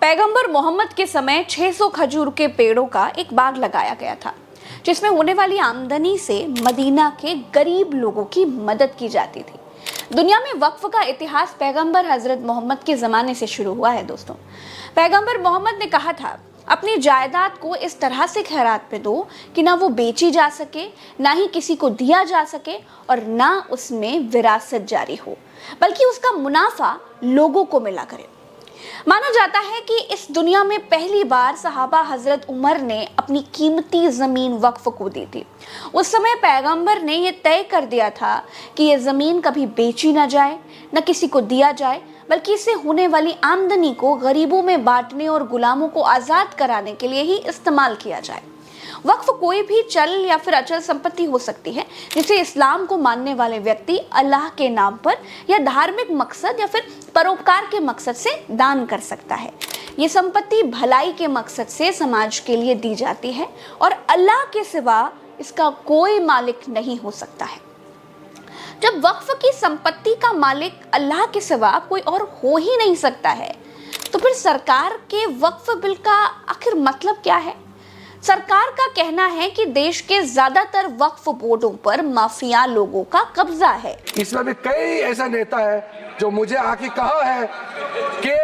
पैगंबर मोहम्मद के समय 600 खजूर के पेड़ों का एक बाग लगाया गया था, जिसमें होने वाली आमदनी से मदीना के गरीब लोगों की मदद की जाती थी। दुनिया में वक्फ का इतिहास पैगंबर हजरत मोहम्मद के ज़माने से शुरू हुआ है दोस्तों। पैगंबर मोहम्मद ने कहा था, अपनी जायदाद को इस तरह से खैरात पे दो कि ना वो बेची जा सके, ना ही किसी को दिया जा सके और ना उसमें विरासत जारी हो, बल्कि उसका मुनाफा लोगों को मिला करे। माना जाता है कि इस दुनिया में पहली बार सहाबा हजरत उमर ने अपनी कीमती ज़मीन वक्फ को दी थी। उस समय पैगंबर ने यह तय कर दिया था कि यह ज़मीन कभी बेची ना जाए, न किसी को दिया जाए, बल्कि इससे होने वाली आमदनी को गरीबों में बांटने और गुलामों को आज़ाद कराने के लिए ही इस्तेमाल किया जाए। वक्फ कोई भी चल या फिर अचल संपत्ति हो सकती है, जिसे इस्लाम को मानने वाले व्यक्ति अल्लाह के नाम पर या धार्मिक मकसद या फिर परोपकार के मकसद से दान कर सकता है। ये संपत्ति भलाई के मकसद से समाज के लिए दी जाती है और अल्लाह के सिवा इसका कोई मालिक नहीं हो सकता है। जब वक्फ की संपत्ति का मालिक अल्लाह के सिवा कोई और हो ही नहीं सकता है, तो फिर सरकार के वक्फ बिल का आखिर मतलब क्या है? सरकार का कहना है कि देश के ज्यादातर वक्फ बोर्डों पर माफिया लोगों का कब्जा है। इसमें भी कई ऐसा नेता है जो मुझे आके कहा है कि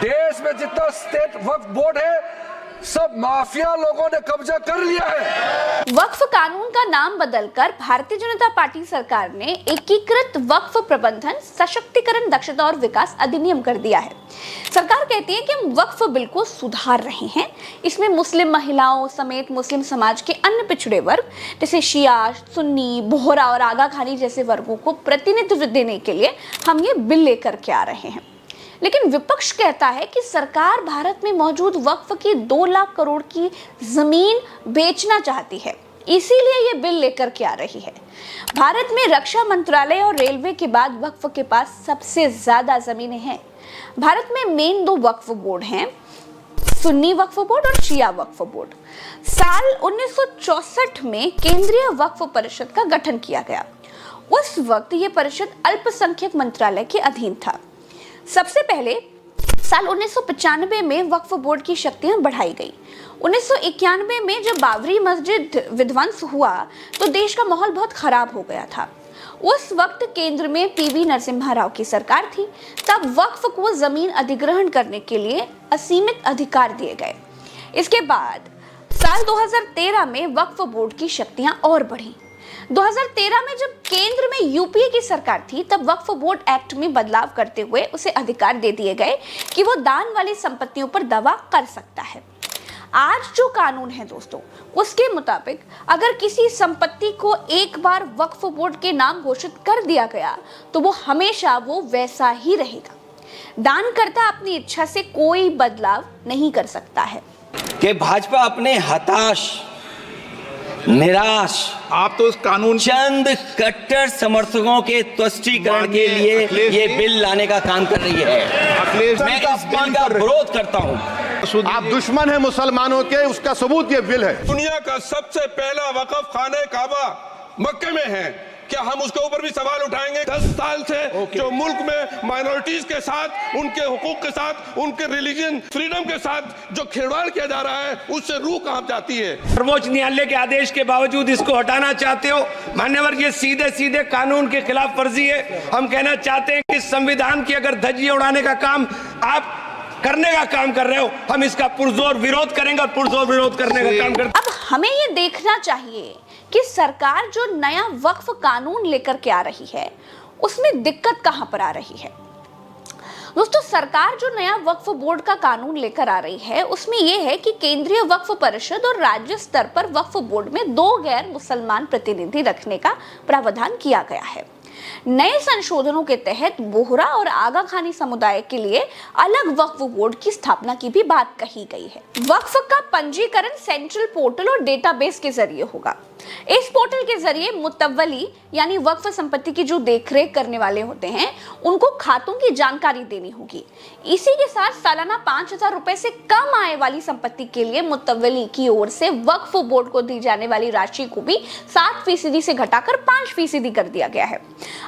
देश में जितना स्टेट वक्फ बोर्ड है सब माफिया लोगों ने कब्जा कर लिया है। वक्फ कानून का नाम बदलकर भारतीय जनता पार्टी सरकार ने एकीकृत वक्फ प्रबंधन, सशक्तिकरण, दक्षता और विकास अधिनियम कर दिया है। सरकार कहती है कि हम वक्फ बिल को सुधार रहे हैं। इसमें मुस्लिम महिलाओं समेत मुस्लिम समाज के अन्य पिछड़े वर्ग जैसे शिया, सुन्नी, बोहरा और आगा खानी जैसे वर्गों को प्रतिनिधित्व देने के लिए हम ये बिल लेकर के आ रहे हैं। लेकिन विपक्ष कहता है कि सरकार भारत में मौजूद वक्फ की 2 लाख करोड़ की जमीन बेचना चाहती है, इसीलिए ये बिल लेकर के आ रही है। भारत में रक्षा मंत्रालय और रेलवे के बाद वक्फ के पास सबसे ज्यादा जमीनें हैं। भारत में मेन 2 वक्फ बोर्ड हैं, सुन्नी वक्फ बोर्ड और शिया वक्फ बोर्ड। साल 1964 में केंद्रीय वक्फ परिषद का गठन किया गया। उस वक्त ये परिषद अल्पसंख्यक मंत्रालय के अधीन था। सबसे पहले साल 1995 में वक्फ बोर्ड की शक्तियां बढ़ाई गई। 1991 में जब बाबरी मस्जिद विध्वंस हुआ तो देश का माहौल बहुत खराब हो गया था। उस वक्त केंद्र में पीवी नरसिम्हा राव की सरकार थी। तब वक्फ को जमीन अधिग्रहण करने के लिए असीमित अधिकार दिए गए। इसके बाद साल 2013 में वक्फ बोर्ड की शक्तियां और बढ़ी। 2013 में जब केंद्र में यूपीए की सरकार थी, तब वक्फ बोर्ड एक्ट में बदलाव करते हुए उसे अधिकार दे दिए गए कि वो दान वाली संपत्तियों पर दावा कर सकता है। आज जो कानून है दोस्तों, उसके मुताबिक अगर किसी संपत्ति को एक बार वक्फ बोर्ड के नाम घोषित कर दिया गया तो वो हमेशा वो वैसा ही रहेगा। दानकर्ता अपनी इच्छा से कोई बदलाव नहीं कर सकता है। कि भाजपा अपने हताश, निराश, आप तो उस कानून चंद कट्टर समर्थकों के तुष्टीकरण के लिए ये बिल लाने का काम कर रही है। मैं इस बिल का विरोध करता हूँ। आप दुश्मन हैं मुसलमानों के, उसका सबूत ये बिल है। दुनिया का सबसे पहला वक़फ़ खाने काबा मक्के में है। क्या हम उसके ऊपर भी सवाल उठाएंगे? 10 साल से जो मुल्क में माइनॉरिटीज के साथ, उनके हुकूक के साथ, उनके रिलीजन फ्रीडम के साथ जो खिलवाड़ किया जा रहा है, उससे रूह कांप जाती है। सर्वोच्च न्यायालय के आदेश के बावजूद इसको हटाना चाहते हो मान्यवर, ये सीधे सीधे कानून के खिलाफ वर्जी है। हम कहना चाहते हैं कि संविधान की अगर धज्जियां उड़ाने का काम आप करने का काम कर रहे हो, हम इसका पुरजोर विरोध करेंगे और पुरजोर विरोध करने का काम करते। अब हमें ये देखना चाहिए कि सरकार जो नया वक्फ कानून लेकर के आ रही है, उसमें दिक्कत कहां पर आ रही है। दोस्तों, सरकार जो नया वक्फ बोर्ड का कानून लेकर आ रही है, उसमें यह है कि केंद्रीय वक्फ परिषद और राज्य स्तर पर वक्फ बोर्ड में 2 गैर मुसलमान प्रतिनिधि रखने का प्रावधान किया गया है। नए संशोधनों के तहत बोहरा और आगा खानी समुदाय के लिए अलग वक्फ बोर्ड की स्थापना की भी बात कही गई है। वक्फ का पंजीकरण सेंट्रल पोर्टल और डेटाबेस के जरिए होगा। इस पोर्टल के जरिए मुतव्वली यानी वक्फ संपत्ति की जो देखरेख करने वाले होते हैं उनको खातों की जानकारी देनी होगी। इसी के साथ सालाना 5,000 रुपए से कम आय वाली संपत्ति के लिए मुतव्वली की ओर से वक्फ बोर्ड को दी जाने वाली राशि को भी 7% से घटाकर 5% कर दिया गया है।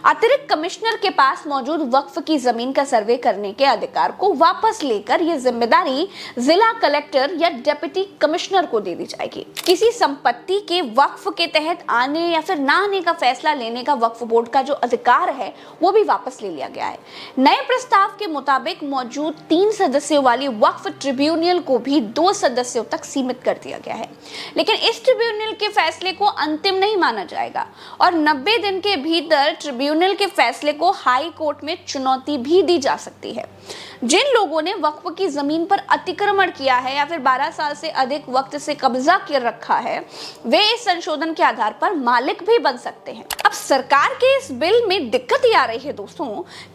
अतिरिक्त कमिश्नर के पास मौजूद वक्फ की जमीन का सर्वे करने के अधिकार को वापस लेकर यह जिम्मेदारी जिला कलेक्टर या डिप्टी कमिश्नर को दे दी जाएगी। किसी संपत्ति के वक्फ के तहत आने या फिर ना आने का फैसला लेने का वक्फ बोर्ड का जो अधिकार है वो भी वापस ले लिया गया है। नए प्रस्ताव के मुताबिक मौजूद 3 सदस्यों वाली वक्फ ट्रिब्यूनल को भी 2 सदस्यों तक सीमित कर दिया गया है। लेकिन इस ट्रिब्यूनल के फैसले को अंतिम नहीं माना जाएगा और 90 दिन के भीतर ट्रिब्यूनल के फैसले को हाई कोर्ट में चुनौती भी दी जा सकती है। जिन लोगों ने वक्फ की जमीन पर अतिक्रमण किया है या फिर 12 साल से अधिक वक्त से कब्जा कर रखा है वे इस संशोधन के आधार पर मालिक भी बन सकते हैं। अब सरकार के इस बिल में दिक्कत ये आ रही है दोस्तों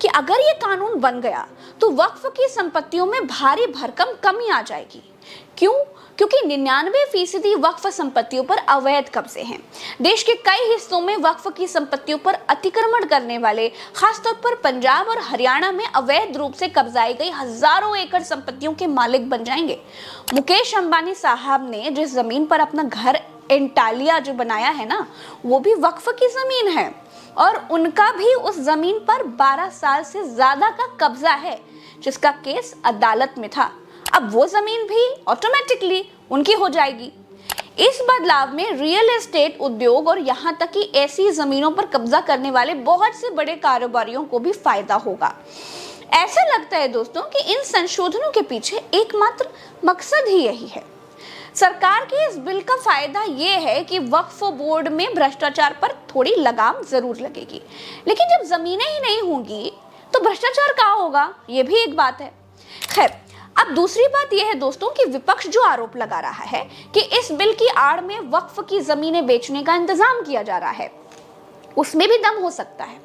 कि अगर ये कानून बन गया तो वक्फ की संपत्तियों में भारी भरकम कमी आ जाएगी। क्यों? क्योंकि 99% वक्फ संपत्तियों पर अवैध कब्जे हैं। देश के कई हिस्सों में वक्फ की संपत्तियों पर अतिक्रमण करने वाले खासतौर पर पंजाब और हरियाणा में अवैध रूप से कब्जाई गई हजारों एकड़ संपत्तियों के मालिक बन जाएंगे। मुकेश अंबानी साहब ने जिस जमीन पर अपना घर एंटालिया जो बनाया है ना वो भी वक्फ की जमीन है और उनका भी उस जमीन पर 12 साल से ज्यादा का कब्जा है जिसका केस अदालत में था। अब वो जमीन भी ऑटोमेटिकली उनकी हो जाएगी। इस बदलाव में रियल एस्टेट उद्योग और यहाँ तक कि ऐसी जमीनों पर कब्जा करने वाले बहुत से बड़े कारोबारियों को भी फायदा होगा। ऐसा लगता है दोस्तों कि इन संशोधनों के पीछे एकमात्र मकसद ही यही है। सरकार के इस बिल का फायदा ये है कि वक्फ बोर्ड में भ्रष्टाचार पर थोड़ी लगाम जरूर लगेगी, लेकिन जब जमीनें ही नहीं होंगी तो भ्रष्टाचार कहाँ होगा, ये भी एक बात है। खैर, अब दूसरी बात यह है दोस्तों कि विपक्ष जो आरोप लगा रहा है कि इस बिल की आड़ में वक्फ की जमीनें बेचने का इंतजाम किया जा रहा है, उसमें भी दम हो सकता है,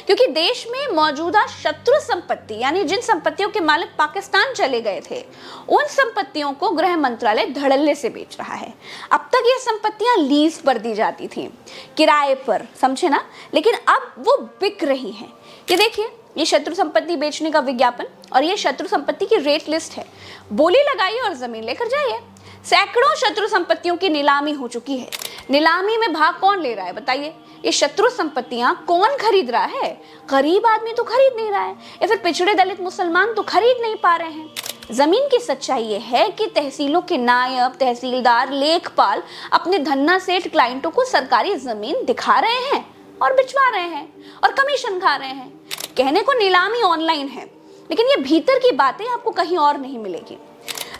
क्योंकि देश में मौजूदा शत्रु संपत्ति यानी जिन संपत्तियों के मालिक पाकिस्तान चले गए थे उन संपत्तियों को गृह मंत्रालय धड़ल्ले से बेच रहा है। अब तक ये संपत्तियां लीज पर दी जाती थी, किराए पर, समझे ना, लेकिन अब वो बिक रही हैं। ये देखिए, ये शत्रु संपत्ति बेचने का विज्ञापन और ये शत्रु संपत्ति की रेट लिस्ट है। बोली लगाइए और जमीन लेकर जाइए। सैकड़ों शत्रु संपत्तियों की नीलामी हो चुकी है। नीलामी में भाग कौन ले रहा है बताइए? ये शत्रु संपत्तियां कौन खरीद रहा है? गरीब आदमी तो खरीद नहीं रहा है या फिर पिछड़े दलित मुसलमान तो खरीद नहीं पा रहे हैं। जमीन की सच्चाई ये है कि तहसीलों के नायब, तहसीलदार, लेखपाल अपने धन्ना सेठ क्लाइंटों को सरकारी जमीन दिखा रहे हैं और बिचवा रहे हैं और कमीशन खा रहे हैं। कहने को नीलामी ऑनलाइन है, लेकिन ये भीतर की बातें आपको कहीं और नहीं मिलेगी।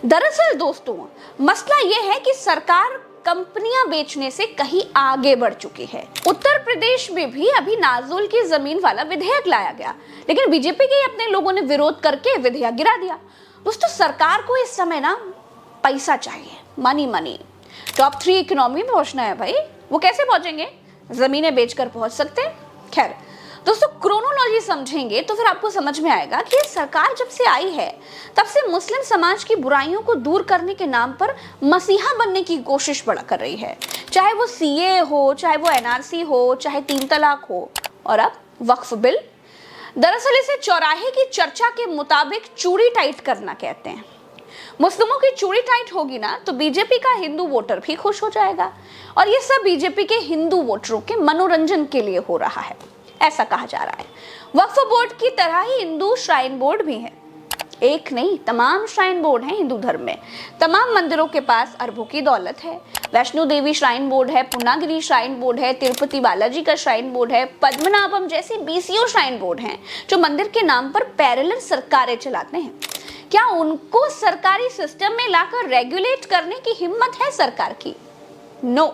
दरअसल दोस्तों, मसला ये है कि सरकार कंपनियां बेचने से कहीं आगे बढ़ चुकी है। उत्तर प्रदेश में भी अभी नाजुल की जमीन वाला विधेयक लाया गया, लेकिन बीजेपी के अपने लोगों ने विरोध करके विधेयक गिरा दिया। दोस्तों, सरकार को इस समय ना पैसा चाहिए, मनी मनी। टॉप 3 इकोनॉमी में पहुंचना है भाई, वो कैसे पहुंचेंगे? जमीनें बेचकर पहुंच सकते हैं। खैर दोस्तों, क्रोनोलॉजी समझेंगे तो फिर आपको समझ में आएगा कि सरकार जब से आई है तब से मुस्लिम समाज की बुराइयों को दूर करने के नाम पर मसीहा बनने की कोशिश बड़ा कर रही है। चाहे वो सीए हो, चाहे वो एनआरसी हो, चाहे 3 तलाक हो, और अब वक्फ बिल। दरअसल इसे चौराहे की चर्चा के मुताबिक चूड़ी टाइट करना कहते हैं। मुस्लिमों की चूड़ी टाइट होगी ना तो बीजेपी का हिंदू वोटर भी खुश हो जाएगा, और ये सब बीजेपी के हिंदू वोटरों के मनोरंजन के लिए हो रहा है, ऐसा कहा जा रहा है। वक्फ बोर्ड की तरह ही हिंदू श्राइन बोर्ड भी है। एक नहीं, तमाम श्राइन बोर्ड हैं हिंदू धर्म में। तमाम मंदिरों के पास अरबों की दौलत है। वैष्णो देवी श्राइन बोर्ड है, पूर्णागिरी श्राइन बोर्ड है, तिरुपति बालाजी का श्राइन बोर्ड है, पद्मनाभम जैसे बीसीओ श्राइन बोर्ड हैं जो मंदिर के नाम पर पैरेलल सरकारें चलाते हैं। क्या उनको सरकारी सिस्टम में लाकर रेगुलेट करने की हिम्मत है सरकार की? नो,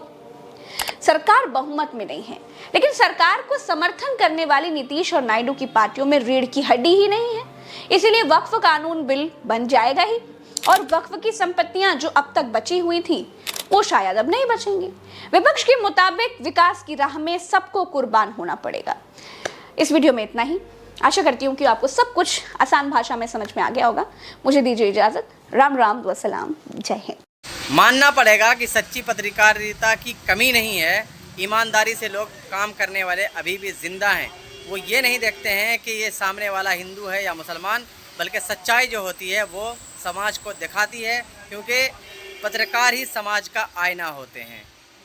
सरकार बहुमत में नहीं है, लेकिन सरकार को समर्थन करने वाली नीतीश और नायडू की पार्टियों में रीढ़ की हड्डी ही नहीं है। इसीलिए वक्फ कानून बिल बन जाएगा ही, और वक्फ की संपत्तियां जो अब तक बची हुई थी वो शायद अब नहीं बचेंगी। विपक्ष के मुताबिक विकास की राह में सबको कुर्बान होना पड़ेगा। इस वीडियो में इतना ही। आशा करती हूँ कि आपको सब कुछ आसान भाषा में समझ में आ गया होगा। मुझे दीजिए इजाजत। राम राम व सलाम। जय हिंद। मानना पड़ेगा कि सच्ची पत्रकारिता की कमी नहीं है, ईमानदारी से लोग काम करने वाले अभी भी ज़िंदा हैं। वो ये नहीं देखते हैं कि ये सामने वाला हिंदू है या मुसलमान, बल्कि सच्चाई जो होती है वो समाज को दिखाती है, क्योंकि पत्रकार ही समाज का आईना होते हैं।